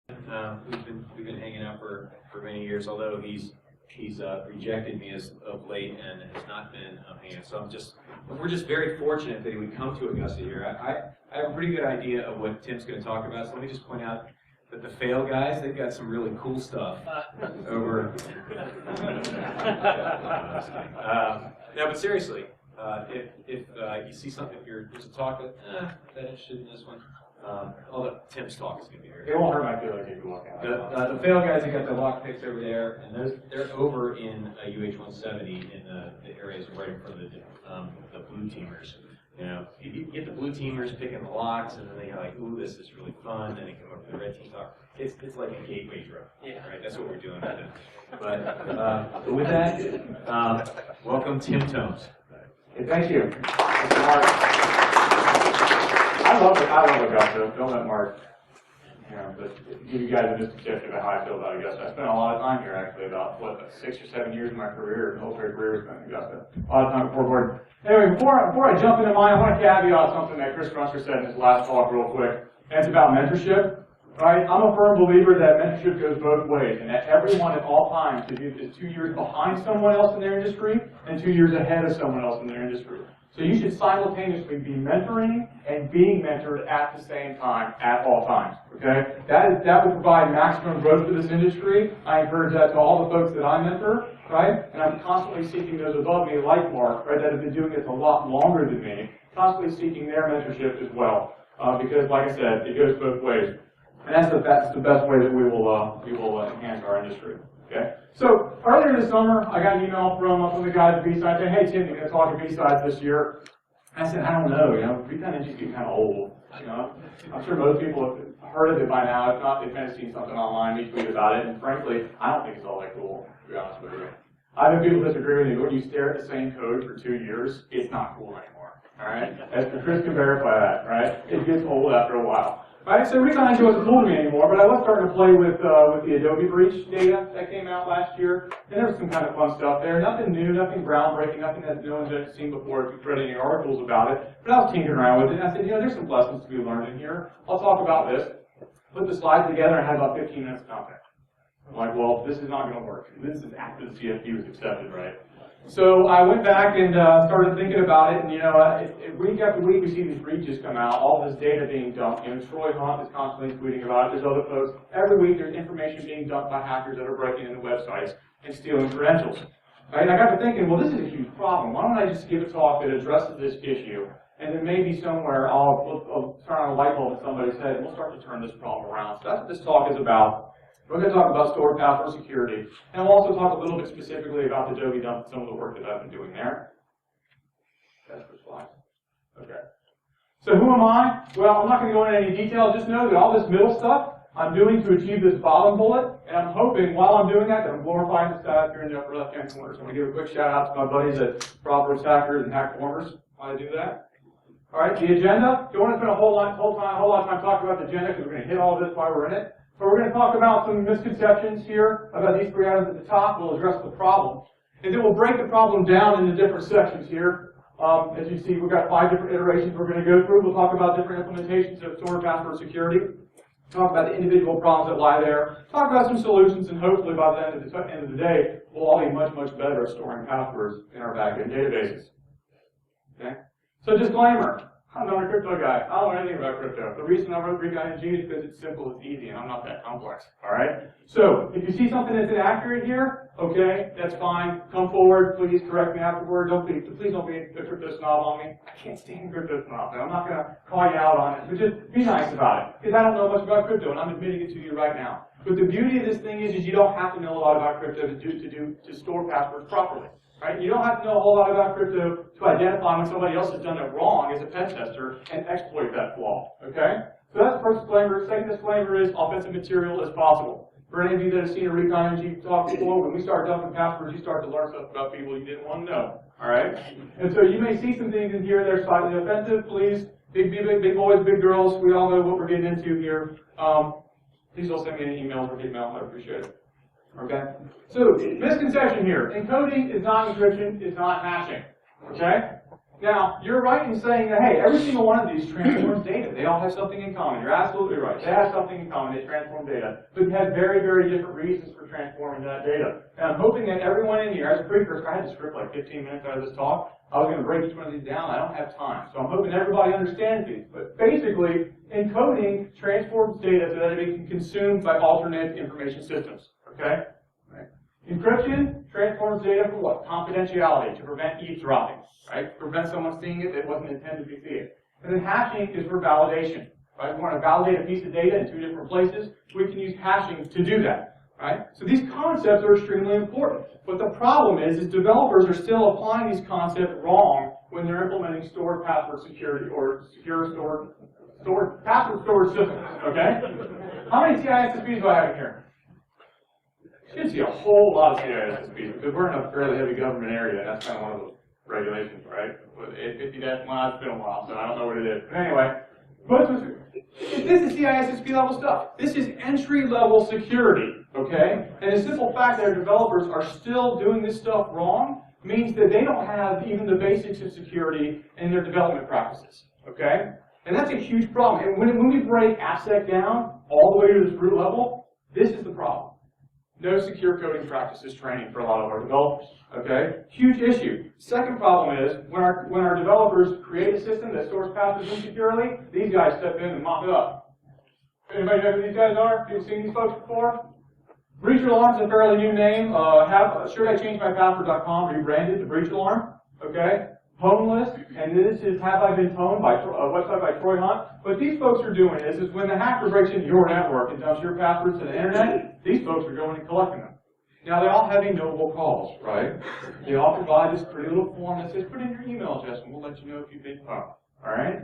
We've been hanging out for many years, although he's rejected me as of late and has not been hanging out. So we're just very fortunate that he would come to Augusta here. I have a pretty good idea of what Tim's going to talk about, so let me just point out that the fail guys, they've got some really cool stuff over. No, but seriously, if you see something, if there's a talk that interested in this one, although Tim's talk is going to be here. It won't hurt my feelings if you walk out. The fail guys have got the lock picks over there, and they're over in UH-170 in the areas right in front of the blue teamers. You know, you get the blue teamers picking the locks, and then they're like, "Ooh, this is really fun." Then they come over to the red team talk. It's like a gateway drug, right? That's what we're doing with it. But with that, welcome Tim Tomes. Hey, thank you, Mr. Mark. I love Augusta. Don't let Mark, but give you guys a misconception about how I feel about Augusta. I spent a lot of time here, actually, about 6 or 7 years of my career, military career, spent in Augusta. A lot of time before board. Anyway, before I jump into mine, I want to caveat something that Chris Grunster said in his last talk real quick, and it's about mentorship. Right? I'm a firm believer that mentorship goes both ways, and that everyone at all times is 2 years behind someone else in their industry and 2 years ahead of someone else in their industry. So you should simultaneously be mentoring and being mentored at the same time, at all times. Okay? That will provide maximum growth for this industry. I encourage that to all the folks that I mentor, right? And I'm constantly seeking those above me, like Mark, right, that have been doing this a lot longer than me, constantly seeking their mentorship as well. Because, like I said, it goes both ways. And that's the best way that we will enhance our industry. Okay. So earlier this summer, I got an email from the guys at BSides saying, "Hey Tim, you're going to talk at BSides this year." I said, "I don't know. Recon Engine's getting kind of old. I'm sure most people have heard of it by now. If not, they've kind of seen something online, they tweet about it. And frankly, I don't think it's all that cool. To be honest with you, I've had people disagree with me. When you stare at the same code for 2 years, it's not cool anymore. All right. As Chris can verify that. Right. It gets old after a while. Right, so Recon Engine wasn't cool to me anymore, but I was starting to play with the Adobe breach data that came out last year, and there was some kind of fun stuff there. Nothing new, nothing groundbreaking, nothing that no one's ever seen before if you've read any articles about it. But I was tinkering around with it, and I said, there's some lessons to be learned in here. I'll talk about this. Put the slides together, and I had about 15 minutes of content. I'm like, well, this is not going to work. This is after the CFP was accepted, right? So I went back and started thinking about it, and week after week we see these breaches come out, all this data being dumped. Troy Hunt is constantly tweeting about it. There's other folks. Every week there's information being dumped by hackers that are breaking into websites and stealing credentials. Right? And I got to thinking, well, this is a huge problem. Why don't I just give a talk that addresses this issue, and then maybe somewhere I'll turn on a light bulb in somebody's head, and we'll start to turn this problem around. So that's what this talk is about. We're going to talk about stored password security, and we'll also talk a little bit specifically about the Adobe dump and some of the work that I've been doing there. That's for slides. Okay. So who am I? Well, I'm not going to go into any detail. Just know that all this middle stuff I'm doing to achieve this bottom bullet, and I'm hoping while I'm doing that I'm glorifying the staff here in the upper left-hand corner. So I'm going to give a quick shout out to my buddies at Proper Hackers and Hack Formers while I do that. All right, the agenda. Don't want to spend a whole lot of time talking about the agenda because we're going to hit all of this while we're in it. But we're going to talk about some misconceptions here about these 3 items at the top. We'll address the problem. And then we'll break the problem down into different sections here. As you see, we've got 5 different iterations we're going to go through. We'll talk about different implementations of stored password security. Talk about the individual problems that lie there. Talk about some solutions, and hopefully by the end of the day, we'll all be much, much better at storing passwords in our backend databases. Okay? So disclaimer. I'm not a crypto guy. I don't know anything about crypto. The reason I wrote Recon Engine is because it's simple, it's easy, and I'm not that complex. All right? So, if you see something that's inaccurate here, okay, that's fine. Come forward, please correct me afterward. Please don't be a crypto snob on me. I can't stand crypto snob, and I'm not going to call you out on it. But just be nice about it, because I don't know much about crypto, and I'm admitting it to you right now. But the beauty of this thing is you don't have to know a lot about crypto to store passwords properly. Right? You don't have to know a whole lot about crypto to identify when somebody else has done it wrong as a pen tester and exploit that flaw. Okay? So that's the first disclaimer. Second disclaimer is offensive material as possible. For any of you that have seen a Recon Engine talk before, when we start dumping passwords, you start to learn stuff about people you didn't want to know. Alright? And so you may see some things in here that are slightly offensive. Please, big boys, big girls, we all know what we're getting into here. Please don't send me any emails or email. I appreciate it. Okay? So, misconception here. Encoding is not encryption, it's not hashing. Okay? Now, you're right in saying that, hey, every single one of these transforms data. They all have something in common. You're absolutely right. They have something in common. They transform data. But they have very, very different reasons for transforming that data. And I'm hoping that everyone in here, as a precursor, I had to script like 15 minutes out of this talk. I was going to break each one of these down. I don't have time. So I'm hoping everybody understands these. But basically, encoding transforms data so that it can be consumed by alternate information systems. Okay? Right. Encryption transforms data for what? Confidentiality, to prevent eavesdropping. Right? To prevent someone seeing it that wasn't intended to see it. And then hashing is for validation. Right? We want to validate a piece of data in 2 different places. We can use hashing to do that. Right? So these concepts are extremely important. But the problem is developers are still applying these concepts wrong when they're implementing stored password security or secure stored password storage systems. Okay? How many CISSPs do I have in here? You should see a whole lot of CISSPs because we're in a fairly heavy government area, and that's kind of one of those regulations, right? 50-1, it's been a while, so I don't know what it is. But anyway, this is CISSP level stuff. This is entry level security, okay? And the simple fact that our developers are still doing this stuff wrong means that they don't have even the basics of security in their development practices, okay? And that's a huge problem. And when we break AppSec down all the way to this root level, this is the problem. No secure coding practices training for a lot of our developers. Okay? Huge issue. Second problem is when our developers create a system that stores passwords insecurely, these guys step in and mop it up. Anybody know who these guys are? People seen these folks before? Breach Alarm's a fairly new name. Should I change my password.com rebranded to Breach Alarm? Okay? Homeless, and this is Have I Been Pwned by a website by Troy Hunt. What these folks are doing is when the hacker breaks into your network and dumps your passwords to the internet, these folks are going and collecting them. Now, they all have ignoble calls, right? They all provide this pretty little form that says, put in your email address and we'll let you know if you've been pwned. All right?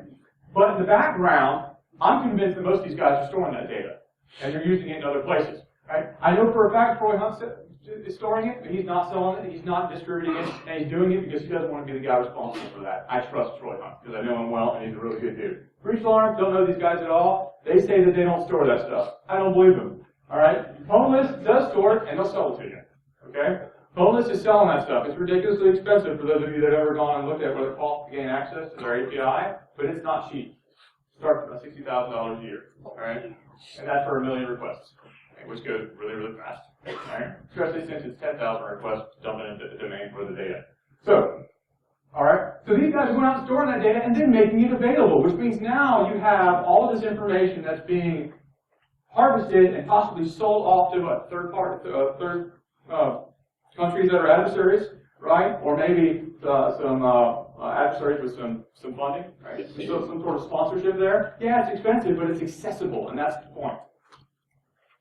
But in the background, I'm convinced that most of these guys are storing that data, and they're using it in other places. Right? I know for a fact Troy Hunt is storing it, but he's not selling it, he's not distributing it, and he's doing it because he doesn't want to be the guy responsible for that. I trust Troy Hunt, because I know him well, and he's a really good dude. Breach Alarm, don't know these guys at all. They say that they don't store that stuff. I don't believe them. Alright? Homeless does store it, and they'll sell it to you. Okay? Homeless is selling that stuff. It's ridiculously expensive for those of you that have ever gone and looked at what it costs to gain access to their API, but it's not cheap. It starts at $60,000 a year. Alright? And that's for 1 million requests, which goes really, really fast. Right? Especially since it's 10,000 requests dumping into the domain for the data. So, alright, so these guys are going out and storing that data and then making it available, which means now you have all of this information that's being harvested and possibly sold off to what, third countries that are adversaries, right? Or maybe some adversaries with some funding, right? So some sort of sponsorship there. Yeah, it's expensive, but it's accessible, and that's the point.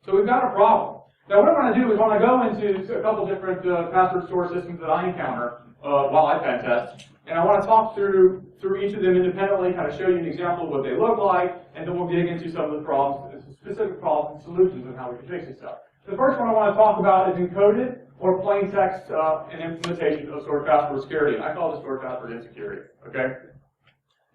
So we've got a problem. Now what I want to do is I want to go into a couple different password store systems that I encounter while I pen test, and I want to talk through each of them independently, kind of show you an example of what they look like, and then we'll dig into some of the problems, specific problems and solutions and how we can fix this stuff. The first one I want to talk about is encoded or plain text and implementation of stored password security. I call this stored password insecurity. Okay?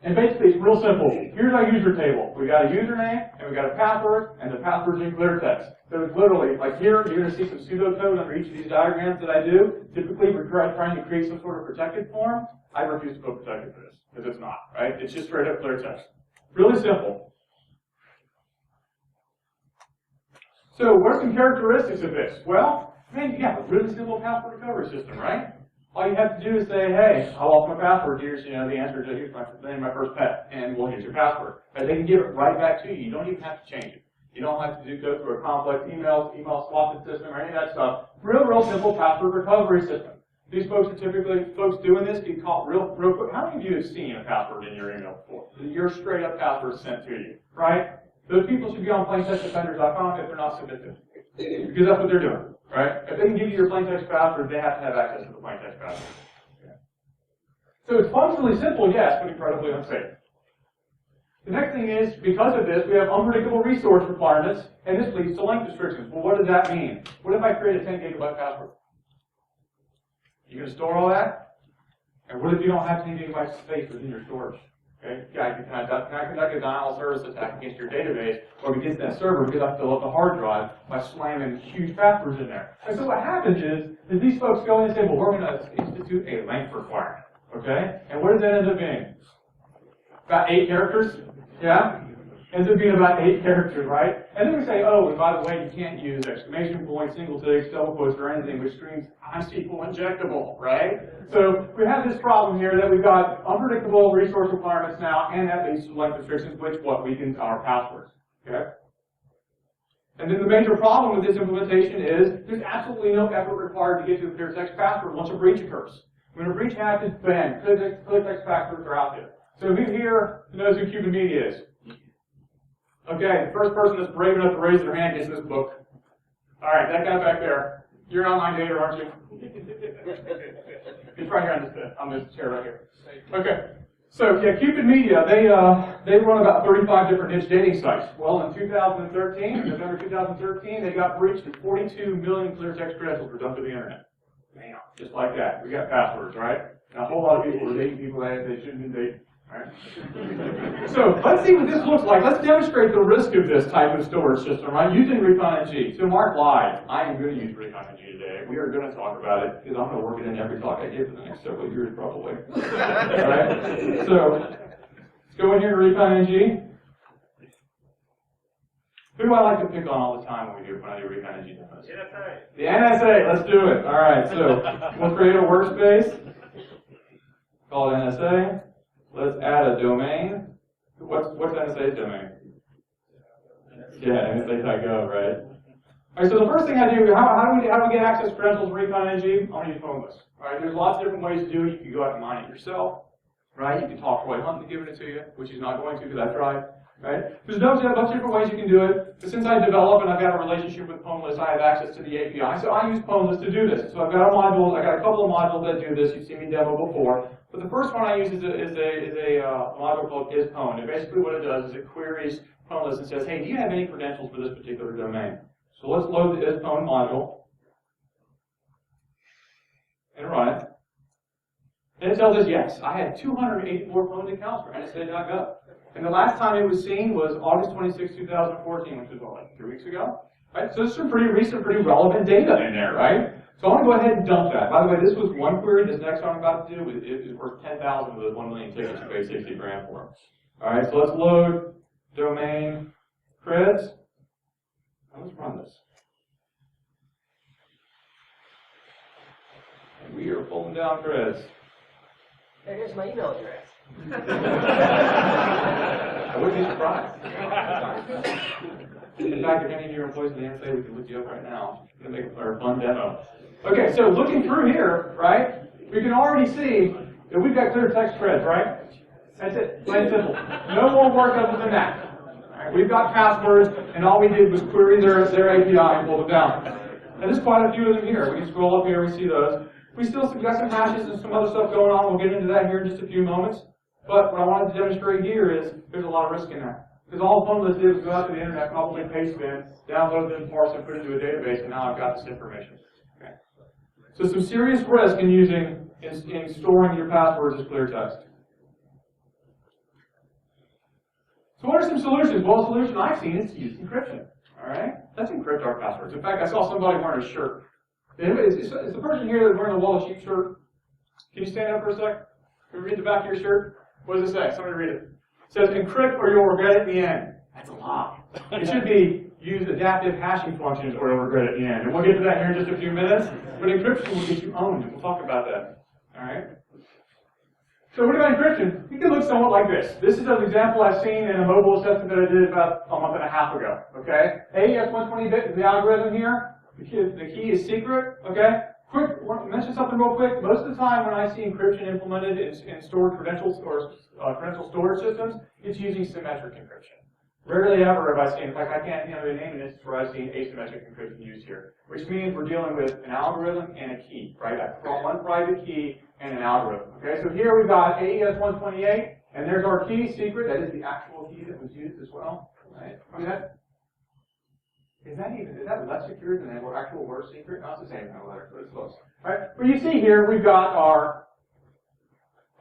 And basically, it's real simple. Here's our user table. We got a username, and we got a password, and the password's in clear text. So it's literally, like here, you're going to see some pseudocode under each of these diagrams that I do. Typically, we're trying to create some sort of protected form. I refuse to put protected for this, because it's not, right? It's just straight up clear text. Really simple. So what are some characteristics of this? Well, man, you got a really simple password recovery system, right? All you have to do is say, hey, I lost my password. Here's, the answer to here's my name, my first pet, and well, here's your password. And they can give it right back to you. You don't even have to change it. You don't have to go through a complex email swapping system or any of that stuff. Real simple password recovery system. These folks are typically, folks doing this get caught real quick. How many of you have seen a password in your email before? Your straight up password sent to you, right? Those people should be on plaintextdefenders.com if they're not submitted. Because that's what they're doing. Right? If they can give you your plaintext password, they have to have access to the plaintext password. Okay. So it's functionally simple, yes, but incredibly unsafe. The next thing is, because of this, we have unpredictable resource requirements, and this leads to length restrictions. Well, what does that mean? What if I create a 10 gigabyte password? You going to store all that? And what if you don't have 10 gigabytes of space within your storage? Okay, can I conduct a denial of service attack against your database or against that server because I fill up the hard drive by slamming huge passwords in there? And so what happens is these folks go in and say, well, we're going to institute a length requirement. Okay? And what does that end up being? About 8 characters? Yeah? Ends up being about 8 characters, right? And then we say, oh, and by the way, you can't use exclamation points, single tigs, double quotes, or anything which screams SQL injectable, right? So we have this problem here that we've got unpredictable resource requirements now, and that leads to length restrictions, which what weakens our passwords. Okay? And then the major problem with this implementation is there's absolutely no effort required to get to the clear text password once a breach occurs. When a breach happens, bang, clear text passwords are out there. So who here knows who Cupid Media is? Okay, the first person that's brave enough to raise their hand gets this book. All right, that guy back there. You're an online data, aren't you? It's right here on this chair right here. Okay. So yeah, Cupid Media, they run about 35 different niche dating sites. Well, in 2013, November 2013, they got breached and 42 million clear text credentials were dumped to the internet. Bam, just like that. We got passwords, right? And a whole lot of people were dating people that they shouldn't have been dating. Right? So let's see what this looks like. Let's demonstrate the risk of this type of storage system, right? Using ReconNG. So Mark lied. I am going to use ReconNG today. We are going to talk about it because I'm going to work it in every talk I give for the next several years, probably. Right? So let's go in here to ReconNG. Who do I like to pick on all the time when I do ReconNG demos? The NSA. Let's do it. All right. So we'll create a workspace. Call it NSA. Let's add a domain. What's NSA's domain? Yeah, NSA.gov, right? All right, so the first thing I do, how do we get access credentials to ReconNG? I'm going to use phoneless. All right, there's lots of different ways to do it. You can go out and mine it yourself, right? You can talk Roy Hunt into giving it to you, which he's not going to because I tried, right? There's a bunch of different ways you can do it. But since I develop and I've got a relationship with Phoneless, I have access to the API. So I use Phoneless to do this. So I've got a module, I got a couple of modules that do this. You've seen me demo before. But the first one I use is a module called isPwn. And basically what it does is it queries Phoneless and says, hey, do you have any credentials for this particular domain? So let's load the isPwn module and run it. And it tells us, yes, I had 284 phone accounts for NSA.gov. And the last time it was seen was August 26, 2014, which was what, like 3 weeks ago? Right? So there's some pretty recent, pretty relevant data in there, right? So I want to go ahead and dump that. By the way, this was one query. This next one I'm about to do is worth 10,000 of those 1 million tickets you paid 60 grand for. All right, so let's load domain creds. Now let's run this. And we are pulling down creds. Hey, here's my email address. I wouldn't be surprised. In fact, if any of your employees at the NSA, we can look you up right now. We're going to make a fun demo. Okay, so looking through here, right, we can already see that we've got clear text creds, right? That's it, plain and simple. No more work other than that. All right, we've got passwords, and all we did was query their API and pull them down. And there's quite a few of them here. We can scroll up here, we see those. We still got some hashes and some other stuff going on. We'll get into that here in just a few moments. But what I wanted to demonstrate here is there's a lot of risk in there. Because all Phoneless did was go out to the internet, probably paste them, download them, parse them, put it into a database, and now I've got this information. Okay. So some serious risk in storing your passwords as clear text. So what are some solutions? Well, a solution I've seen is to use encryption. All right? Let's encrypt our passwords. In fact, I saw somebody wearing a shirt. Is the person here that's wearing the Wall of Sheep shirt? Can you stand up for a sec? Can we read the back of your shirt? What does it say? Somebody read it. It says, encrypt or you'll regret it in the end. That's a lie. It should be use adaptive hashing functions or you'll regret it in the end. And we'll get to that here in just a few minutes. But encryption will get you owned, and we'll talk about that. All right? So what about encryption? It can look somewhat like this. This is an example I've seen in a mobile assessment that I did about a month and a half ago. Okay? AES 120-bit is the algorithm here. The key is secret. Okay? Quick, mention something real quick. Most of the time when I see encryption implemented in stored credentials or credential storage systems, it's using symmetric encryption. Rarely ever have I seen, in fact, I can't name an instance where I've seen asymmetric encryption used here, which means we're dealing with an algorithm and a key, right? One private key and an algorithm. Okay, so here we've got AES 128, and there's our key, secret. That is the actual key that was used as well, right? I mean, is that less secure than the actual word secret? No, it's the same kind of letter, but it's close. All right, but you see here we've got our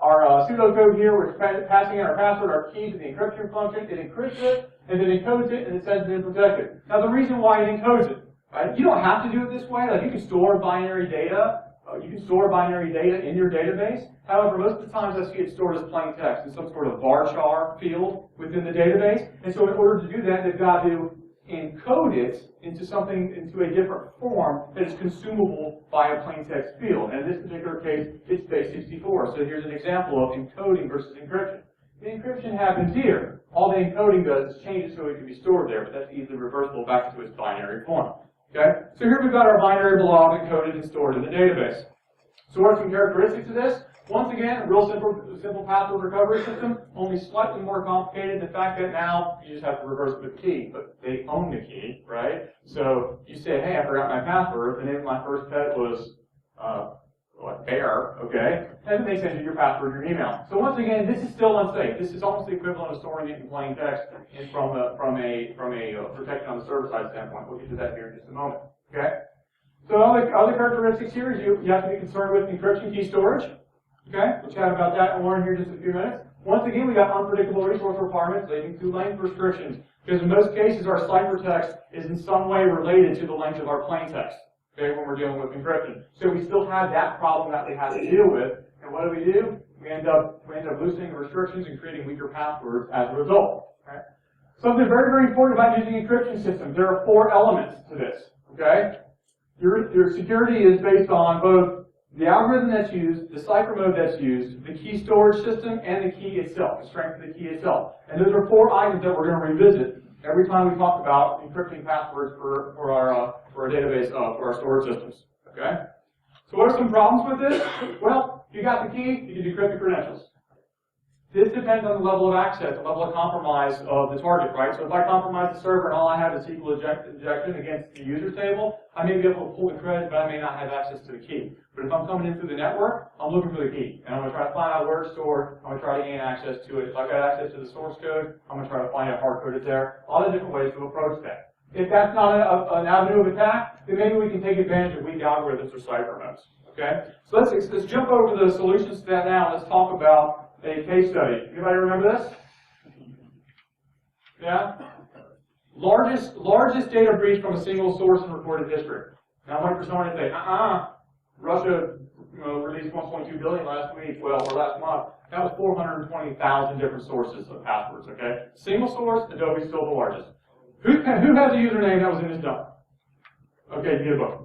pseudocode here. We're passing in our password, our key to the encryption function. It encrypts it, and then encodes it, and it sends it in protected. Now the reason why it encodes it, right? You don't have to do it this way. Like you can store binary data, You can store binary data in your database. However, most of the times I see it stored as plain text in some sort of varchar field within the database. And so in order to do that, they've got to encode it into something, into a different form that is consumable by a plain text field. And in this particular case, it's base 64. So here's an example of encoding versus encryption. The encryption happens here. All the encoding does is change it so it can be stored there, but that's easily reversible back to its binary form. Okay? So here we've got our binary blob encoded and stored in the database. So what are some characteristics of this? Once again, a real simple password recovery system, only slightly more complicated. The fact that now you just have to reverse the key, but they own the key, right? So you say, hey, I forgot my password. The name of my first pet was bear, okay? And then they send you your password, your email. So once again, this is still unsafe. This is almost the equivalent of storing it in plain text and from a protection on the server side standpoint. We'll get to that here in just a moment, okay? So other characteristics here is you have to be concerned with encryption key storage. Okay, we'll chat about that more in here in just a few minutes. Once again, we got unpredictable resource requirements leading to length restrictions, because in most cases our ciphertext is in some way related to the length of our plain text, okay, when we're dealing with encryption. So we still have that problem that we have to deal with, and what do? We end up loosening the restrictions and creating weaker passwords as a result. Okay? Something very, very important about using encryption systems. There are 4 elements to this. Okay? Your security is based on both the algorithm that's used, the cipher mode that's used, the key storage system, and the key itself, the strength of the key itself. And those are 4 items that we're going to revisit every time we talk about encrypting passwords for our database, for our storage systems. Okay? So what are some problems with this? Well, if you got the key, you can decrypt the credentials. This depends on the level of access, the level of compromise of the target, right? So if I compromise the server and all I have is SQL injection against the user table, I may be able to pull the credit, but I may not have access to the key. But if I'm coming in through the network, I'm looking for the key. And I'm going to try to find out where it's stored. I'm going to try to gain access to it. If I've got access to the source code, I'm going to try to find out hard-coded there. All the different ways to approach that. If that's not an avenue of attack, then maybe we can take advantage of weak algorithms or cipher modes. Okay? So let's jump over the solutions to that now. Let's talk about a case study. Anybody remember this? Yeah? Largest data breach from a single source in recorded history. Now, I'm waiting for someone to say, Russia released 1.2 billion last week, or last month. That was 420,000 different sources of passwords, okay? Single source, Adobe's still the largest. Who has a username that was in this dump? Okay, you get a book.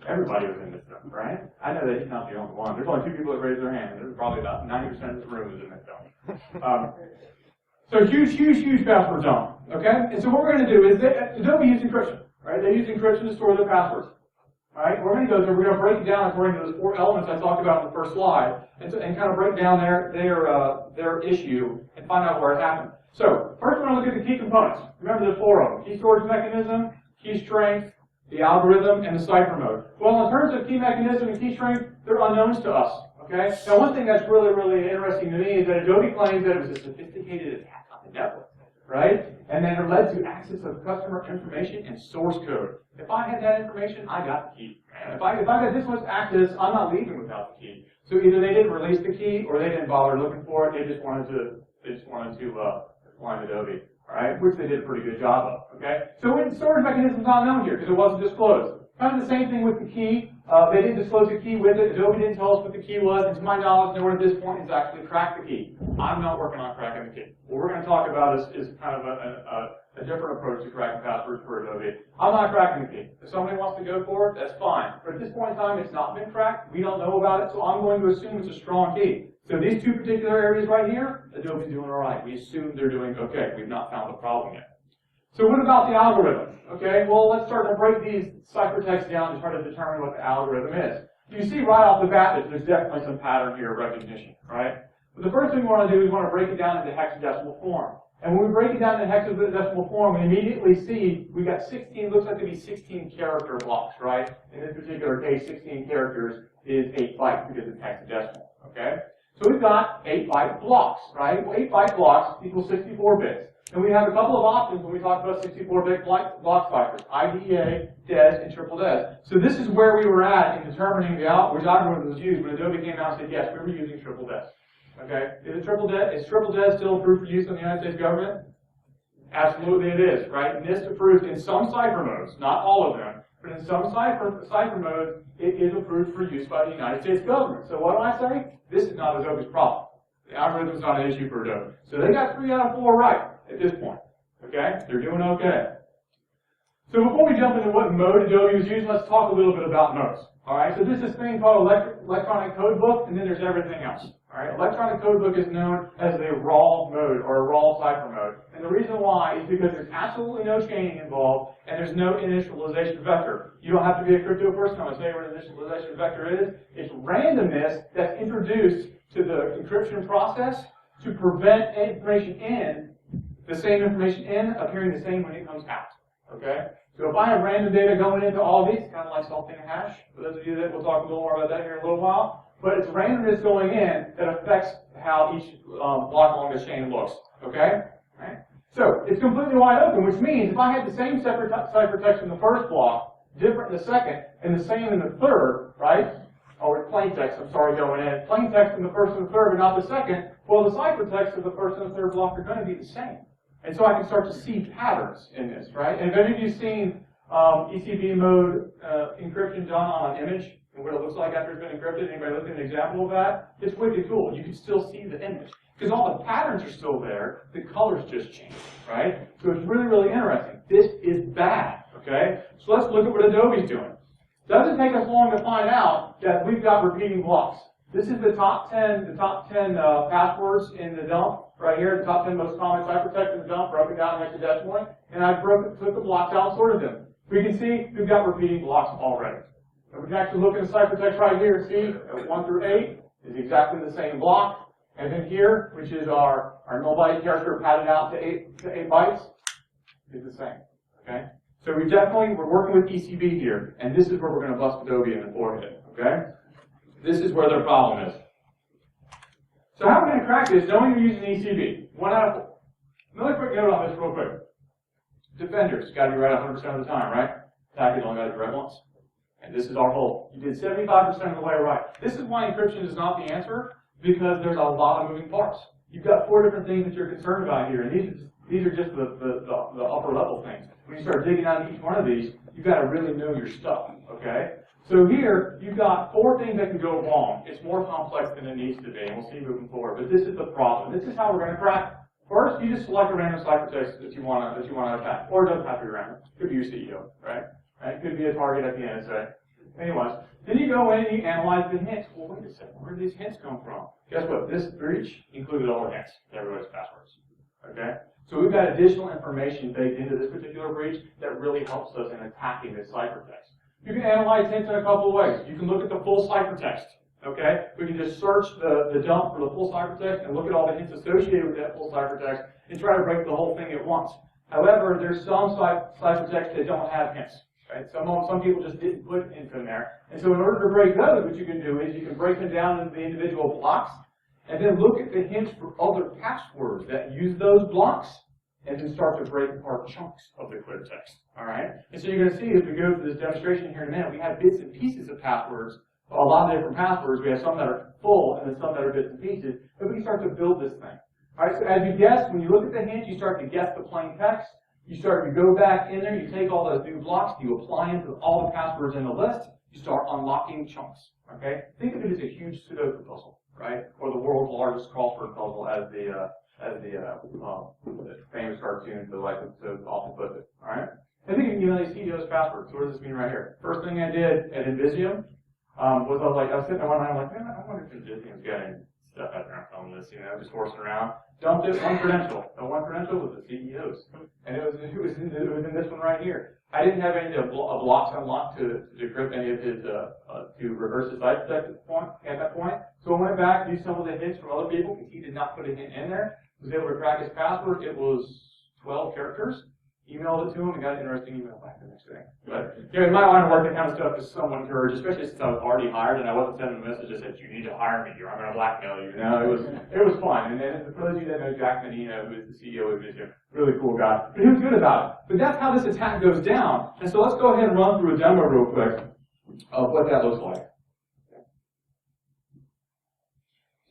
Everybody was in this dump, right? I know that he's not the only one. There's only 2 people that raised their hand. There's probably about 90% of the room is in this dump. So huge password dump, okay? And so what we're going to do is, Adobe used encryption, right? They use encryption to store their passwords, right? We're going to go through, we're going to break it down according to those 4 elements I talked about in the first slide, and kind of break down their issue and find out where it happened. So first we're going to look at the key components. Remember there's 4 of them: key storage mechanism, key strength, the algorithm, and the cipher mode. Well, in terms of key mechanism and key strength, they're unknowns to us. Okay? Now, one thing that's really, really interesting to me is that Adobe claims that it was a sophisticated attack on the network, right? And then it led to access of customer information and source code. If I had that information, I got the key. If I got this much access, I'm not leaving without the key. So either they didn't release the key, or they didn't bother looking for it. They just wanted to find Adobe. Alright, which they did a pretty good job of, okay? So the storage mechanism is not known here because it wasn't disclosed. Kind of the same thing with the key. They didn't disclose the key with it. Adobe didn't tell us what the key was, and to my knowledge, no one at this point has actually cracked the key. I'm not working on cracking the key. What we're going to talk about is kind of a different approach to cracking passwords for Adobe. I'm not cracking the key. If somebody wants to go for it, that's fine. But at this point in time, it's not been cracked. We don't know about it, so I'm going to assume it's a strong key. So these 2 particular areas right here, Adobe's doing all right. We assume they're doing okay. We've not found the problem yet. So what about the algorithm? Okay, well, let's start to break these ciphertexts down to try to determine what the algorithm is. You see right off the bat that there's definitely some pattern here of recognition, right? But the first thing we want to do is we want to break it down into hexadecimal form. And when we break it down into hexadecimal form, we immediately see we got 16, looks like to be 16 character blocks, right? In this particular case, 16 characters is 8 bytes because it's hexadecimal, okay? So we've got 8-byte blocks, right? Well, 8-byte blocks equals 64 bits. And we have a couple of options when we talk about 64-bit block ciphers: IDEA, DES, and triple DES. So this is where we were at in determining which algorithm was used when Adobe came out and said, yes, we were using triple DES. Okay? Is triple DES still approved for use in the United States government? Absolutely it is, right? NIST approved in some cipher modes, not all of them, but in some cipher modes, it is approved for use by the United States government. So what do I say? This is not Adobe's problem. The algorithm is not an issue for Adobe. So they got 3 out of 4 right at this point. Okay? They're doing okay. So before we jump into what mode Adobe was using, let's talk a little bit about modes. Alright, so there's this thing called electronic code book, and then there's everything else. Alright, electronic code book is known as a raw mode or a raw cipher mode. And the reason why is because there's absolutely no chaining involved, and there's no initialization vector. You don't have to be a crypto person. I'm going to tell you what an initialization vector is. It's randomness that's introduced to the encryption process to prevent information in, the same information in, appearing the same when it comes out. Okay? So if I have random data going into all these, it's kind of like salting a hash. For those of you that, we'll talk a little more about that here in a little while. But it's randomness going in that affects how each block along the chain looks. Okay? Right? So it's completely wide open, which means if I had the same ciphertext in the first block, different in the second, and the same in the third, right? Or plain text, I'm sorry, going in. Plain text in the first and the third, but not the second. Well, the ciphertext of the first and the third block are going to be the same. And so I can start to see patterns in this, right? And if any of you have seen ECB mode encryption done on an image and what it looks like after it's been encrypted, anybody look at an example of that? It's wicked cool. You can still see the image. Because all the patterns are still there, the colors just change, right? So it's really, really interesting. This is bad, okay? So let's look at what Adobe's doing. It doesn't take us long to find out that we've got repeating blocks. This is the top 10 passwords in the dump. Right here, the top 10 most common ciphertext in the dump, broken down hexadecimally, and I took the blocks out and sorted them. We can see we've got repeating blocks already. And we can actually look at the ciphertext right here and see 1 through 8 is exactly the same block. And then here, which is our null byte character padded out to 8 bytes, is the same. Okay? So we're working with ECB here, and this is where we're going to bust Adobe in the forehead. Okay? This is where their problem is. So how are we going to crack this knowing you're using ECB? 1 out of 4. Another quick note on this real quick. Defenders, got to be right 100% of the time, right? Attackers only got to be right once. And this is our goal. You did 75% of the way right. This is why encryption is not the answer, because there's a lot of moving parts. You've got 4 different things that you're concerned about here, and these are just the upper level things. When you start digging out each one of these, you've got to really know your stuff, okay? So here, you've got 4 things that can go wrong. It's more complex than it needs to be, and we'll see moving forward. But this is the problem. This is how we're going to crack it. First, you just select a random ciphertext that you want to attack, or it doesn't have to be random. It could be your CEO, right? It could be a target at the NSA. Anyways, then you go in and you analyze the hints. Well, wait a second. Where do these hints come from? Guess what? This breach included all the hints to everybody's passwords. Okay? So we've got additional information baked into this particular breach that really helps us in attacking this ciphertext. You can analyze hints in a couple of ways. You can look at the full ciphertext. Okay? We can just search the dump for the full ciphertext and look at all the hints associated with that full ciphertext and try to break the whole thing at once. However, there's some ciphertexts that don't have hints. Right? Some people just didn't put hints in there. And so in order to break those, what you can do is you can break them down into the individual blocks and then look at the hints for other passwords that use those blocks and then start to break apart chunks of the clear text. All right? And so you're going to see as we go through this demonstration here in a minute, we have bits and pieces of passwords, a lot of different passwords. We have some that are full and then some that are bits and pieces, but we can start to build this thing. All right? So as you guess, when you look at the hint, you start to guess the plain text. You go back in there, you take all those new blocks, you apply them to all the passwords in the list, you start unlocking chunks. Okay? Think of it as a huge Sudoku puzzle, right? Or the world's largest crossword puzzle, as the famous cartoon to often put it. All right? I think you know these CEO's passwords. So what does this mean right here? First thing I did at Invisium was I was sitting there one night, I'm like, man, I wonder if Invisium's getting stuff out there on this, just horsing around. Dumped it, one credential. The one credential was the CEO's. And it was in this one right here. I didn't have any blocks unlocked to decrypt any of his, to reverse his ciphertext at that point. So I went back, used some of the hints from other people, because he did not put a hint in there. Was able to crack his password. It was 12 characters. Emailed it to him and got an interesting email back the next day. But in my line of work, that kind of stuff is somewhat encouraged, especially since I was already hired and I wasn't sending a message that said, you need to hire me or I'm going to blackmail you. No, it was fun. And then for those of you that know Jack Menino, who is the CEO of Invisium, really cool guy. But he was good about it. But that's how this attack goes down. And so let's go ahead and run through a demo real quick of what that looks like.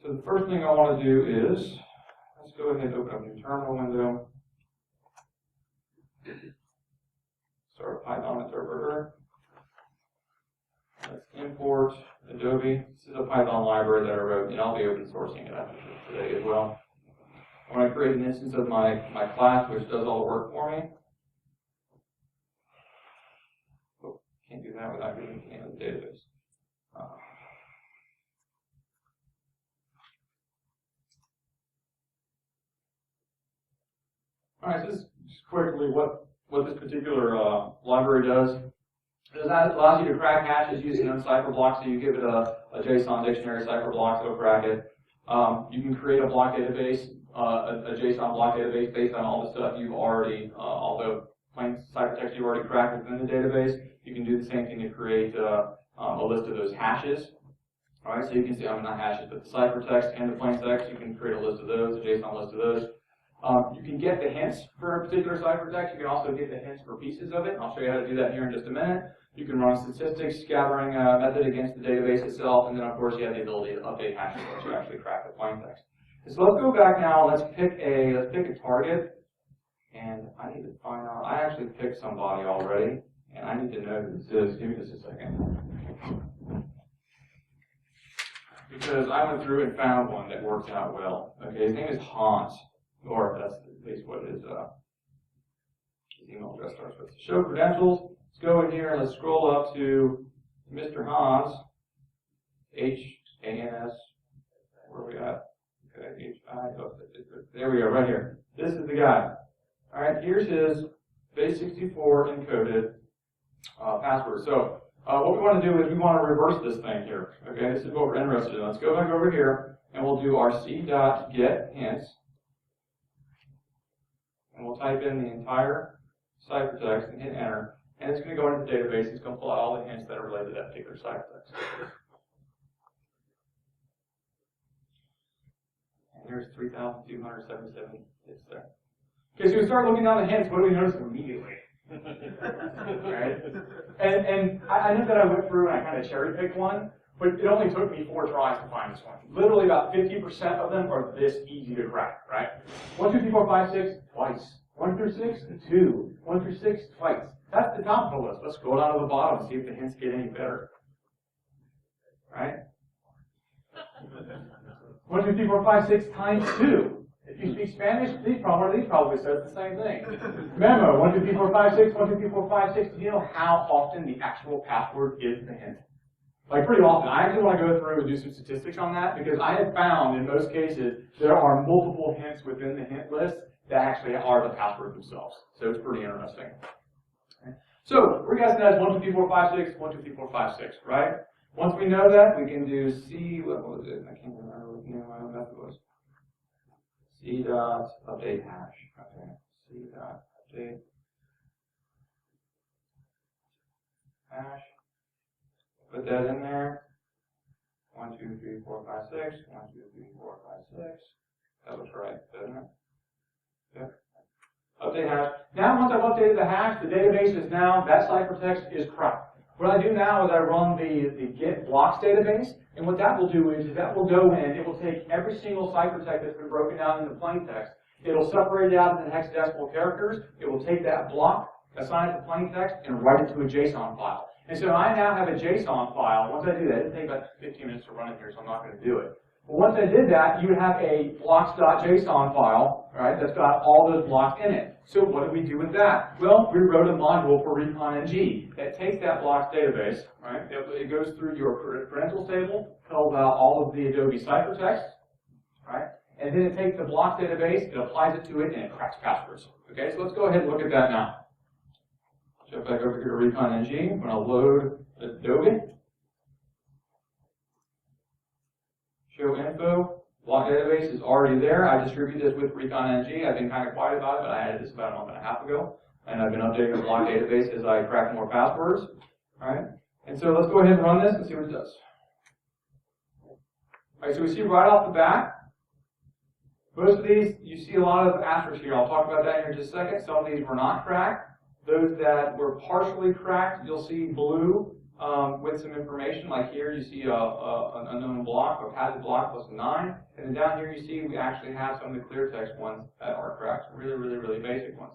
So the first thing I want to do is, let's go ahead and open up a new terminal window. Start a Python interpreter. Let's import Adobe. This is a Python library that I wrote, and I'll be open sourcing it after today as well. I want to create an instance of my class, which does all the work for me. Oh, can't do that without getting the name of the database. All right, so this is just quickly what this particular library does. It allows you to crack hashes using uncipher blocks, so you give it a JSON dictionary cipher block, so crack it. You can create a block database, a JSON block database based on all the stuff you've already, all the plain ciphertext you've already cracked within the database. You can do the same thing to create a list of those hashes. All right, so you can see, not hashes, but the ciphertext and the plain text. You can create a list of those, a JSON list of those. You can get the hints for a particular ciphertext. You can also get the hints for pieces of it. I'll show you how to do that here in just a minute. You can run a statistics gathering method against the database itself, and then of course you have the ability to update hashes once you actually crack the plain text. So let's go back now. Let's pick a target, and I need to find out. I actually picked somebody already, and I need to know who this is. Give me just a second, because I went through and found one that worked out well. Okay, his name is Hans, or that's at least what his email address starts with. Show credentials. Let's go in here and let's scroll up to Mr. Hans, H-A-N-S, where are we at? Okay, H-I, oh, there we go, right here. This is the guy. All right, here's his base64 encoded password. So what we want to do is we want to reverse this thing here. Okay, this is what we're interested in. Let's go back over here and we'll do our c.get hints. And we'll type in the entire ciphertext and hit enter. And it's going to go into the database. It's going to pull out all the hints that are related to that particular ciphertext. And there's 3,277 hits there. Okay, so we start looking down the hints. What do we notice immediately? Right? And I know that I went through and I kind of cherry picked one, but it only took me 4 tries to find this one. Literally about 50% of them are this easy to crack, right? 1, 2, 3, 4, 5, 6, twice. 1 through 6, 2. 1 through 6, twice. That's the top of the list. Let's scroll down to the bottom and see if the hints get any better. Right? 1, 2, 3, 4, 5, 6 times 2. If you speak Spanish, one of these probably says the same thing. Memo, 1, 2, 3, 4, 5, 6, 1, 2, 3, 4, 5, 6. Do you know how often the actual password is the hint? Like pretty often. I actually want to go through and do some statistics on that because I have found in most cases there are multiple hints within the hint list that actually are the password themselves. So it's pretty interesting. Okay. So we're guessing that's 1, 2, 3, 4, 5, 6, 1, 2, 3, 4, 5, 6, right? Once we know that, we can do C, what was it? I can't remember what the name of my own method was. C dot update hash. Okay. C dot update hash. Put that in there. 1, 2, 3, 4, 5, 6. 1, 2, 3, 4, 5, 6. That looks right, doesn't it? Yep. Update hash. Now, once I've updated the hash, the database is now, that ciphertext is cracked. What I do now is I run the get blocks database, and what that will do is that will go in, it will take every single ciphertext that's been broken down into plain text, it'll separate it out into hexadecimal characters, it will take that block, assign it to plain text, and write it to a JSON file. And so I now have a JSON file. Once I do that, it'll take about 15 minutes to run it here, so I'm not going to do it. But once I did that, you would have a blocks.json file, right, that's got all those blocks in it. So what do we do with that? Well, we wrote a module for ReconNG that takes that blocks database, right, it goes through your credentials table, tells out all of the Adobe ciphertext, right, and then it takes the blocks database, it applies it to it, and it cracks passwords. Okay, so let's go ahead and look at that now. Jump back over here to ReconNG. I'm going to load Adobe. Show info. Block database is already there. I distributed this with ReconNG. I've been kind of quiet about it, but I added this about a month and a half ago. And I've been updating the block database as I crack more passwords. Alright? And so let's go ahead and run this and see what it does. Alright, so we see right off the bat, most of these, you see a lot of asterisks here. I'll talk about that here in just a second. Some of these were not cracked. Those that were partially cracked, you'll see blue with some information. Like here, you see an unknown block, a padded block plus a 9. And then down here, you see we actually have some of the clear text ones that are cracked. Really, really, really basic ones.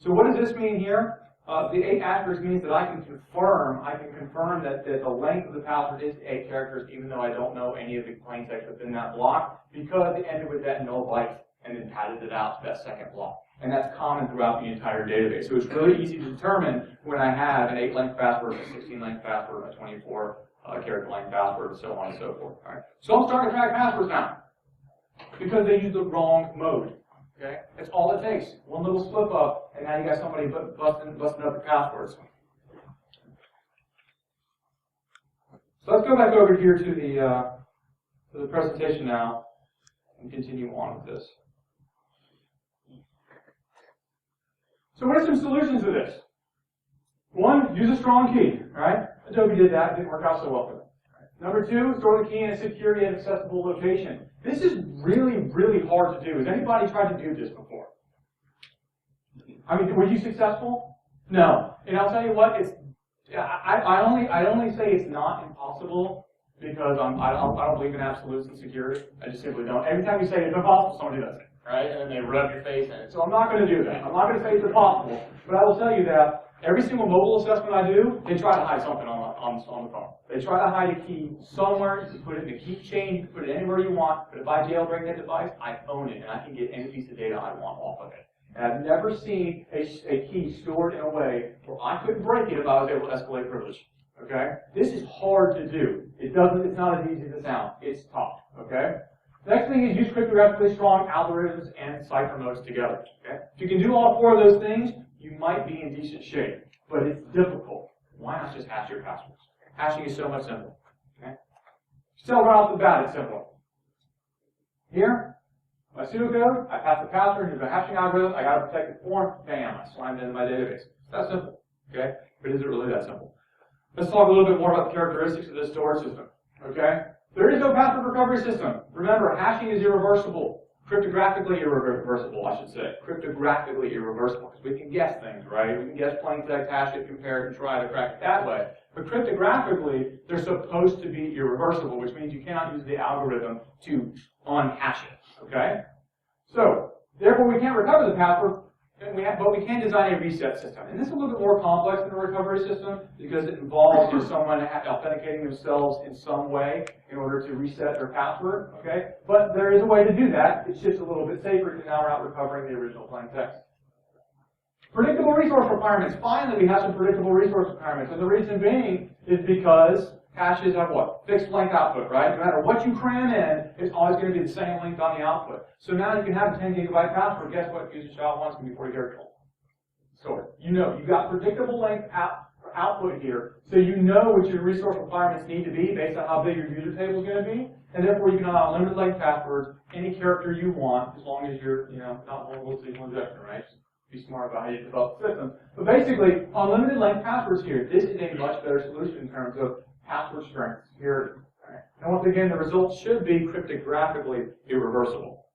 So what does this mean here? The 8 asterisks means that I can confirm that the length of the password is 8 characters, even though I don't know any of the plain text within that block, because it ended with that null byte and then padded it out to that second block. And that's common throughout the entire database. So it's really easy to determine when I have an 8-length password, a 16-length password, a 24-character length password, and so on and so forth. All right? So I'm starting to track passwords now because they used the wrong mode. Okay? That's all it takes. One little slip up, and now you got somebody busting up the passwords. So let's go back over here to the presentation now and continue on with this. So what are some solutions to this? One, use a strong key. All right? Adobe did that. It didn't work out so well for them. Number 2, store the key in a secure and accessible location. This is really, really hard to do. Has anybody tried to do this before? I mean, were you successful? No. And I'll tell you what, I only say it's not impossible because I don't believe in absolutes and security. I just simply don't. Every time you say it's impossible, somebody does it, right? And then they rub your face in it. So I'm not going to do that. I'm not going to say it's impossible, but I will tell you that every single mobile assessment I do, they try to hide something on the phone. They try to hide a key somewhere. You can put it in the key chain. You can put it anywhere you want. But if I jailbreak that device, I own it, and I can get any piece of data I want off of it. And I've never seen a key stored in a way where I couldn't break it if I was able to escalate privilege. Okay? This is hard to do. It's not as easy as it sounds. It's tough. Okay? Next thing is use cryptographically strong algorithms and cipher modes together. Okay? If you can do all 4 of those things, you might be in decent shape. But it's difficult. Why not just hash your passwords? Hashing is so much simpler. Okay? Still right off the bat, it's simple. Here, my pseudocode, I pass the password, here's my hashing algorithm, I got a protected form, bam, I slammed it into my database. It's that simple. Okay? But is it really that simple? Let's talk a little bit more about the characteristics of this storage system. Okay? There is no password recovery system. Remember, hashing is irreversible. Cryptographically irreversible, I should say. Cryptographically irreversible, because we can guess things, right? We can guess plain text, hash it, compare it, and try to crack it that way. But cryptographically, they're supposed to be irreversible, which means you cannot use the algorithm to unhash it, okay? So, therefore, we can't recover the password, but we can design a reset system. And this is a little bit more complex than a recovery system because it involves someone authenticating themselves in some way in order to reset their password. Okay? But there is a way to do that. It's just a little bit safer because now we're not recovering the original plain text. Predictable resource requirements. Finally, we have some predictable resource requirements. And the reason being is because hashes have what? Fixed length output, right? No matter what you cram in, it's always going to be the same length on the output. So now you can have a 10 gigabyte password. Guess what? User child 1 is going to be 40 characters long. So you know, you've got predictable length output here, so you know what your resource requirements need to be based on how big your user table is going to be, and therefore you can allow unlimited length passwords, any character you want, as long as you're, not vulnerable to SQL injection, right? Just be smart about how you develop the system. But basically, unlimited length passwords here, this is a much better solution in terms of password strength, security. Right? And once again, the results should be cryptographically irreversible.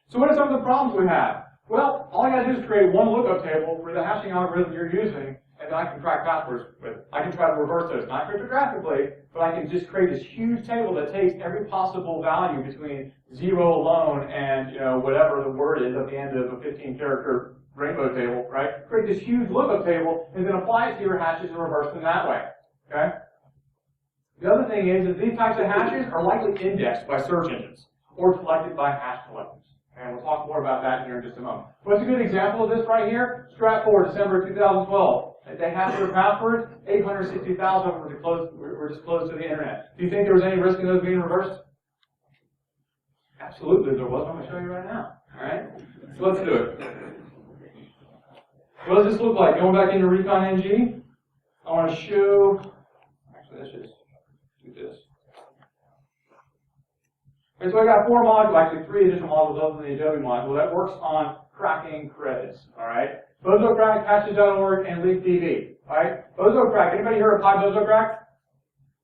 So what are some of the problems we have? Well, all I got to do is create one lookup table for the hashing algorithm you're using, and then I can crack passwords with it. I can try to reverse those, not cryptographically, but I can just create this huge table that takes every possible value between 0 alone and whatever the word is at the end of a 15-character rainbow table, right? Create this huge lookup table, and then apply it to your hashes and reverse them that way. Okay? The other thing is that these types of hashes are likely indexed by search engines or collected by hash collectors. And we'll talk more about that here in just a moment. What's a good example of this right here? Stratfor, December 2012. They hashed their passwords. 860,000 of them were disclosed to the internet. Do you think there was any risk in those being reversed? Absolutely there was. I'm going to show you right now. All right? So let's do it. What does this look like? Going back into Recon NG, I want to show. Actually, let's just do this. Okay, so I got 4 modules, actually 3 additional modules other than the Adobe module that works on cracking credits. All right, BozoCrack, Hashes.org, and LeakDB. All right, BozoCrack. Anybody heard of BozoCrack?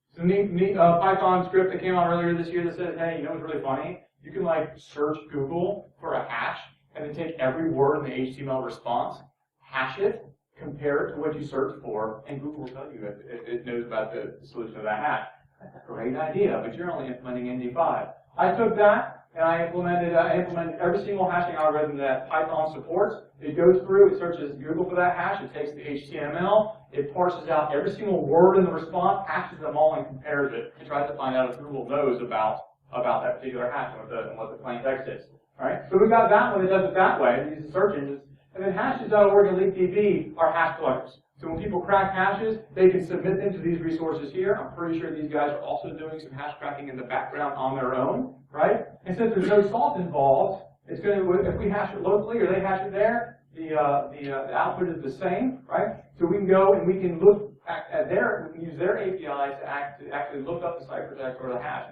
It's a neat Python script that came out earlier this year that says, hey, what's really funny? You can search Google for a hash and then take every word in the HTML response, hash it, compare it to what you searched for, and Google will tell you if it knows about the solution of that hash. That's a great idea, but you're only implementing MD5. I took that and I implemented every single hashing algorithm that Python supports It goes through, it searches Google for that hash, it takes the HTML, it parses out every single word in the response, hashes them all, and compares it, and tries to find out if Google knows about that particular hash and what the plain text is. Right? So we've got that one that does it that way, it uses search engines. And then hashes.org and LeakDB are hash collectors. So when people crack hashes, they can submit them to these resources here. I'm pretty sure these guys are also doing some hash cracking in the background on their own, right? And since there's no salt involved, it's going to, if we hash it locally or they hash it there, the output is the same, right? So we can go and we can look at their, we can use their APIs to actually look up the ciphertext or the hash.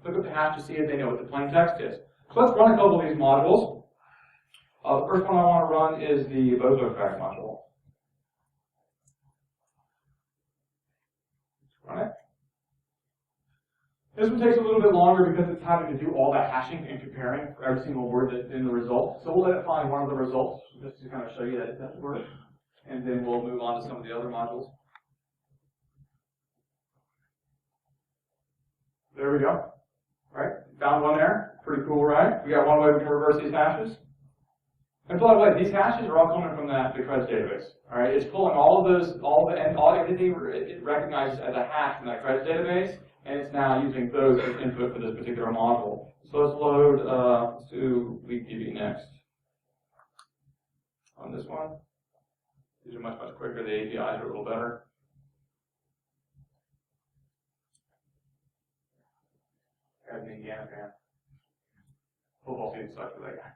Look up the hash to see if they know what the plain text is. So let's run a couple of these modules. The first one I want to run is the BSidesAugusta module. Run it. This one takes a little bit longer because it's having to do all that hashing and comparing for every single word that's in the result. So we'll let it find one of the results just to kind of show you that it does work. And then we'll move on to some of the other modules. There we go. Right? Found one there. Pretty cool, right? We got one way we can reverse these hashes. And by the way, these hashes are all coming from the Decryption database. All right, it's pulling all of those, everything it recognizes as a hash from that Decryption database, and it's now using those as input for this particular module. So let's load let's do LeakDB next. On this one, these are much quicker. The APIs are a little better. As an Indiana fan, football team sucks for that guy.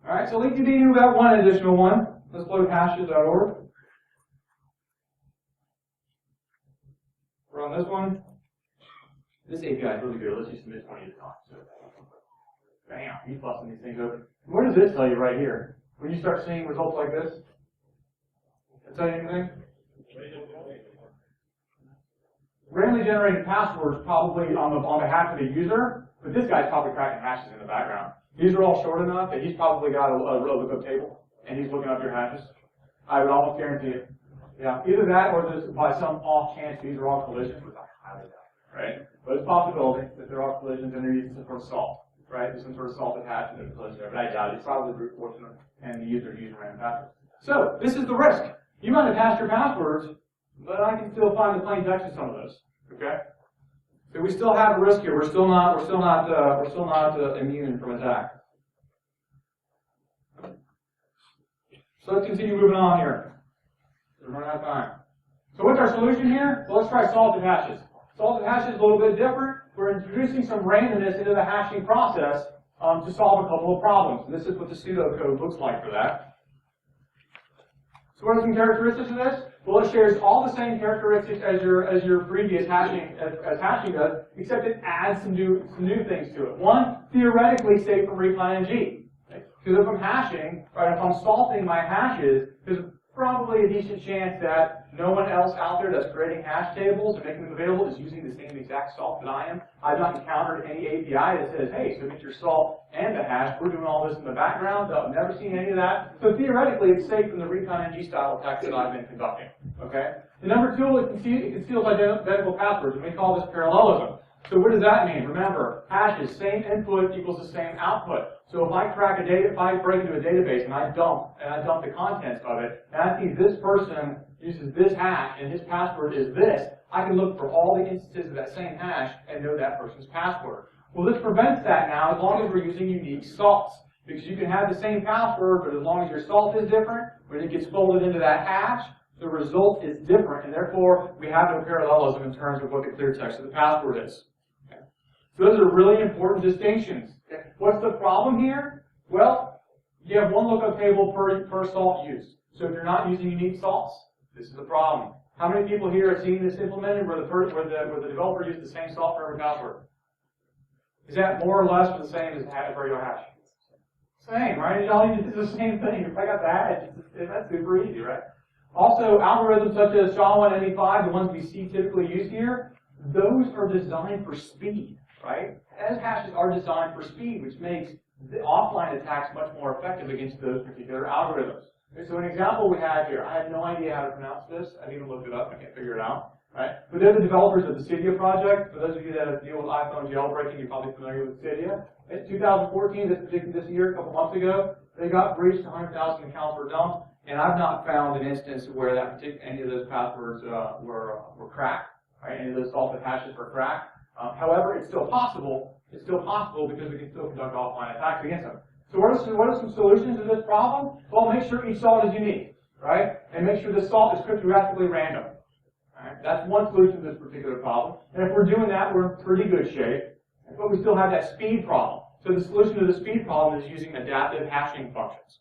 Alright, so LeakDB, we've got one additional one. Let's load hashes.org. Run this one. This API is really good. Let's just submit 20 at a time. So, bam, he's busting these things open. What does this tell you right here? When you start seeing results like this? Does it tell you anything? Randomly generated passwords probably on behalf of the user, but this guy's probably cracking hashes in the background. These are all short enough that he's probably got a lookup table, and he's looking up your hashes. I would almost guarantee it. Yeah, either that or there's by some off chance these are all collisions, which I highly doubt, right? But it's a possibility that there are collisions and they're using some sort of salt, right? There's some sort of salted hash and there's a collision there, but I doubt it. It's probably brute force and the user using random passwords. So this is the risk. You might have hashed your passwords, but I can still find the plain text of some of those. Okay, so we still have a risk here. We're still not immune from attack. So let's continue moving on here. We're running out of time. So what's our solution here? Well, let's try salted hashes. Salted hashes is a little bit different. We're introducing some randomness into the hashing process to solve a couple of problems. And this is what the pseudocode looks like for that. So what are some characteristics of this? Well, it shares all the same characteristics as your previous hashing does, except it adds some new things to it. One, theoretically safe from recon NG. Because if I'm hashing, right, if I'm salting my hashes, there's probably a decent chance that no one else out there that's creating hash tables and making them available is using the same exact salt that I am. I've not encountered any API that says, hey, submit your salt and the hash. We're doing all this in the background. I've never seen any of that. So theoretically, it's safe from the recon NG style attacks that I've been conducting. Okay. The number two, it conceals identical passwords, and we call this parallelism. So what does that mean? Remember, hashes, same input equals the same output. So if I break into a database and I dump the contents of it, and I see this person uses this hash and his password is this, I can look for all the instances of that same hash and know that person's password. Well, this prevents that now as long as we're using unique salts. Because you can have the same password, but as long as your salt is different, when it gets folded into that hash, the result is different, and therefore we have no parallelism in terms of what the clear text of the password is. Okay. So those are really important distinctions. Okay. What's the problem here? Well, you have one lookup table per salt used. So if you're not using unique salts, this is a problem. How many people here have seen this implemented where the developer used the same salt for every password? Is that more or less the same as regular hash? Same, right? All you do is the same thing. If I got the hash, that's super easy, right? Also, algorithms such as SHA-1 and ME5, the ones we see typically used here, those are designed for speed, right? As hashes are designed for speed, which makes the offline attacks much more effective against those particular algorithms. Okay, so an example we have here, I have no idea how to pronounce this. I even looked it up, I can't figure it out. right? But they're the developers of the Cydia project. For those of you that deal with iPhone jailbreaking, you're probably familiar with Cydia. In 2014, this year, a couple months ago, they got breached, 100,000 accounts were dumped, and I've not found an instance where any of those passwords were cracked, right? Any of those salted hashes were cracked. However, it's still possible. It's still possible because we can still conduct offline attacks against them. So what are some solutions to this problem? Well, make sure each salt is unique, right? And make sure the salt is cryptographically random. Right? That's one solution to this particular problem. And if we're doing that, we're in pretty good shape. But we still have that speed problem. So the solution to the speed problem is using adaptive hashing functions.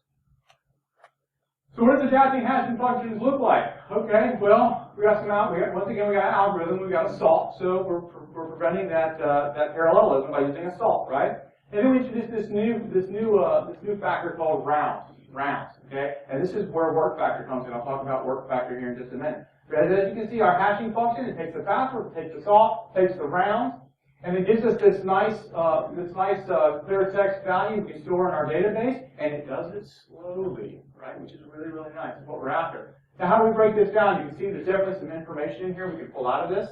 So what does adaptive hashing functions look like? Okay, well, once again we got an algorithm, we got a salt, so we're preventing that parallelism by using a salt, right? And then we introduced this new factor called rounds. Okay, and this is where work factor comes in. I'll talk about work factor here in just a minute. But as you can see, our hashing function, it takes the password, it takes the salt, takes the rounds, and it gives us this nice clear text value we can store in our database, and it does it slowly, right? Which is really, really nice. That's what we're after. Now, how do we break this down? You can see there's definitely some information in here we can pull out of this.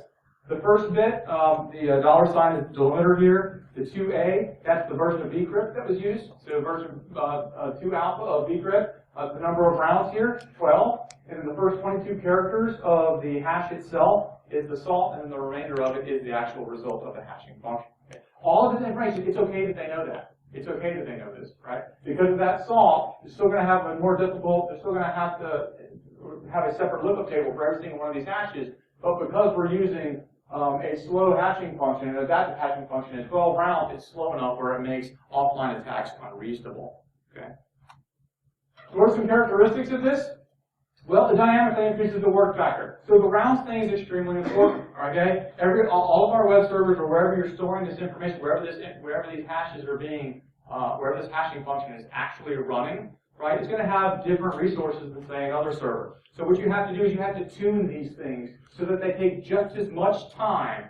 The first bit, the dollar sign is the delimiter here. The 2A, that's the version of Decrypt that was used. So version 2 alpha of Decrypt. The number of rounds here, 12. And then the first 22 characters of the hash itself is the salt, and then the remainder of it is the actual result of the hashing function. Okay. All of this information, it's okay that they know that. It's okay that they know this, right? Because of that salt, they're still going to have a more difficult, they're still going to have a separate lookup table for every single one of these hashes. But because we're using a slow hashing function, an adaptive hashing function at 12 rounds, it's slow enough where it makes offline attacks unreasonable. Okay. So what are some characteristics of this? Well, it dynamically increases the work factor. So the rounds thing is extremely important. Okay, all of our web servers or wherever you're storing this information, wherever these hashes are being, wherever this hashing function is actually running, right? It's going to have different resources than say another server. So what you have to do is you have to tune these things so that they take just as much time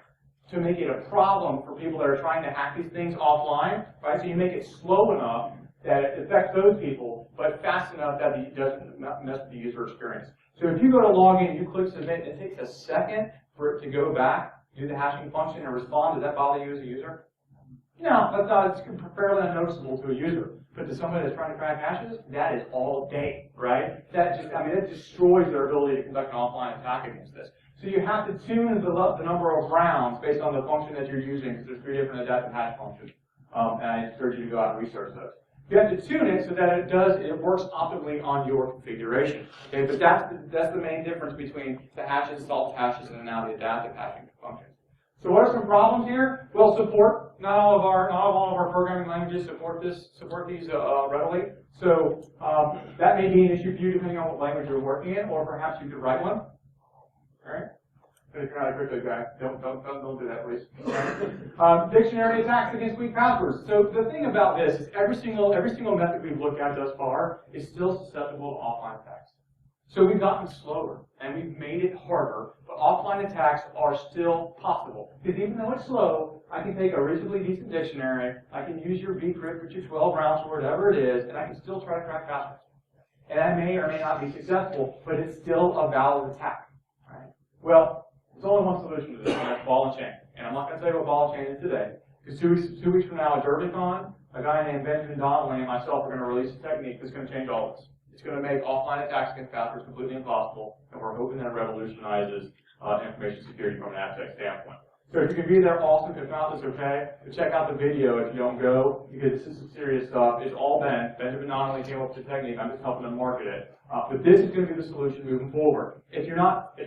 to make it a problem for people that are trying to hack these things offline, right? So you make it slow enough that it affects those people, but fast enough that it doesn't mess with the user experience. So if you go to log in, you click submit, it takes a second for it to go back, do the hashing function, and respond. Does that bother you as a user? No, that's not. It's fairly unnoticeable to a user. But to somebody that's trying to crack hashes, that is all day, right? That destroys their ability to conduct an offline attack against this. So you have to tune the number of rounds based on the function that you're using, because there's 3 different adaptive hash functions. And I encourage you to go out and research those. You have to tune it so that it works optimally on your configuration. Okay, but that's the main difference between the hashes, salt hashes, and now the adaptive hashing functions. So what are some problems here? Well, support. Not all of our programming languages support these readily. So that may be an issue for you depending on what language you're working in, or perhaps you could write one. All right. But if you're not a crypto guy, don't do that, please. Dictionary attacks against weak passwords. So the thing about this is every single method we've looked at thus far is still susceptible to offline attacks. So we've gotten slower and we've made it harder, but offline attacks are still possible. Because even though it's slow, I can take a reasonably decent dictionary, I can use your Decrypt with your 12 rounds or whatever it is, and I can still try to crack passwords. And I may or may not be successful, but it's still a valid attack. Right? Well, there's only one solution to this, and that's ball and chain. And I'm not going to tell you what ball and chain is today, because two weeks from now at DerbyCon, a guy named Benjamin Donnelly and myself are going to release a technique that's going to change all this. It's going to make offline attacks against passwords completely impossible, and we're hoping that revolutionizes information security from an AppSec standpoint. So if you can be there, awesome. If not, that's okay. But check out the video if you don't go, because this is some serious stuff. It's all Benjamin Donnelly came up with the technique. I'm just helping them market it. But this is going to be the solution moving forward. If you're not,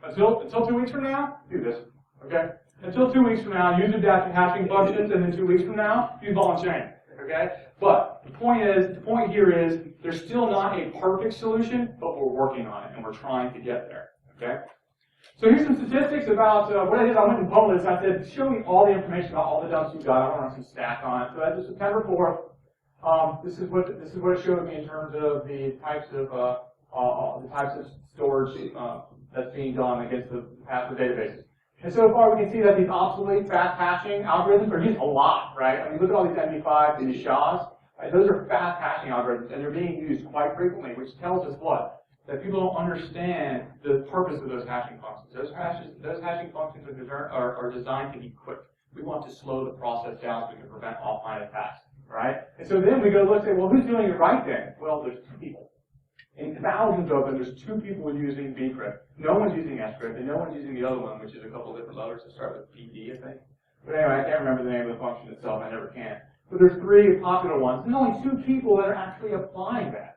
until 2 weeks from now, do this. Okay? Until 2 weeks from now, use adaptive hashing functions, and then 2 weeks from now, use ball and chain. Okay? But the point here is, there's still not a perfect solution, but we're working on it, and we're trying to get there. Okay? So here's some statistics about what I did. I went and published. I said, show me all the information about all the dumps you've got. I want some stats on it. So as of September 4th, this is what it showed me in terms of the types of storage that's being done against the password databases. And so far, we can see that these obsolete fast hashing algorithms are used a lot, right? I mean, look at all these MD5s and these SHAs. Right? Those are fast hashing algorithms, and they're being used quite frequently, which tells us what? that people don't understand the purpose of those hashing functions. Those hashing functions are designed to be quick. We want to slow the process down so we can prevent offline attacks, right? And so then we go look and say, well, who's doing it right then? Well, there's two people. In thousands of them, there's two people using bcrypt. No one's using scrypt, and no one's using the other one, which is a couple different letters that start with PD, I think. But anyway, I can't remember the name of the function itself. I never can. But there's three popular ones, and only two people that are actually applying that.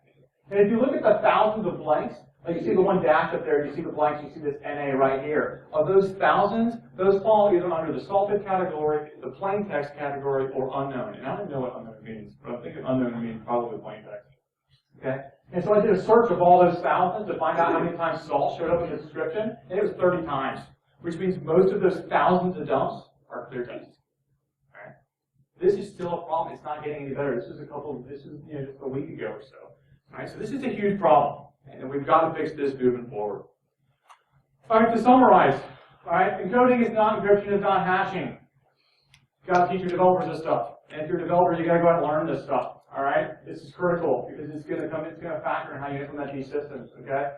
And if you look at the thousands of blanks, like you see the one dash up there, you see the blanks, you see this NA right here. Of those thousands, those fall either under the salted category, the plain text category, or unknown. And I don't know what unknown means, but I'm thinking unknown means probably plain text. Okay? And so I did a search of all those thousands to find out how many times salt showed up in the description, and it was 30 times, which means most of those thousands of dumps are clear text. Right? This is still a problem. It's not getting any better. This is just a week ago or so. Right? So this is a huge problem, and we've got to fix this moving forward. All right, to summarize, all right, encoding is not encryption, is not hashing. You've got to teach your developers this stuff. And if you're a developer, you got to go out and learn this stuff. All right, this is critical because it's going to factor in how you implement these systems. Okay,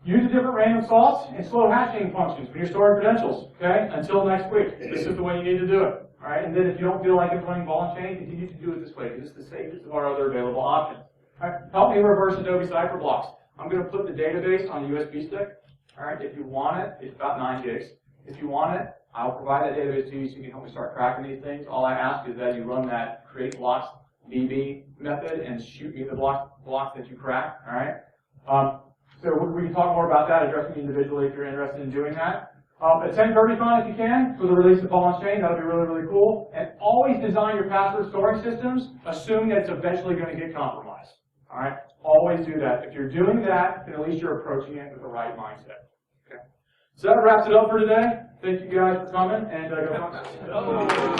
use a different random salts and slow hashing functions when you're storing credentials. Okay, until next week, this is the way you need to do it. All right, and then if you don't feel like implementing ball and chain, continue to do it this way because it's the safest of our other available options. All right, help me reverse Adobe cipher blocks. I'm going to put the database on the USB stick. All right, if you want it, it's about 9 gigs. If you want it, I'll provide that database to you so you can help me start cracking these things. All I ask is that you run that create blocks DB method and shoot me the blocks that you crack. All right. So we can talk more about that, addressing me individually if you're interested in doing that. Attend Kirbycon if you can for the release of Ball and Chain. That would be really, really cool. And always design your password storing systems, assuming that it's eventually going to get compromised. All right. Always do that. If you're doing that, then at least you're approaching it with the right mindset. Okay. So that wraps it up for today. Thank you guys for coming and go.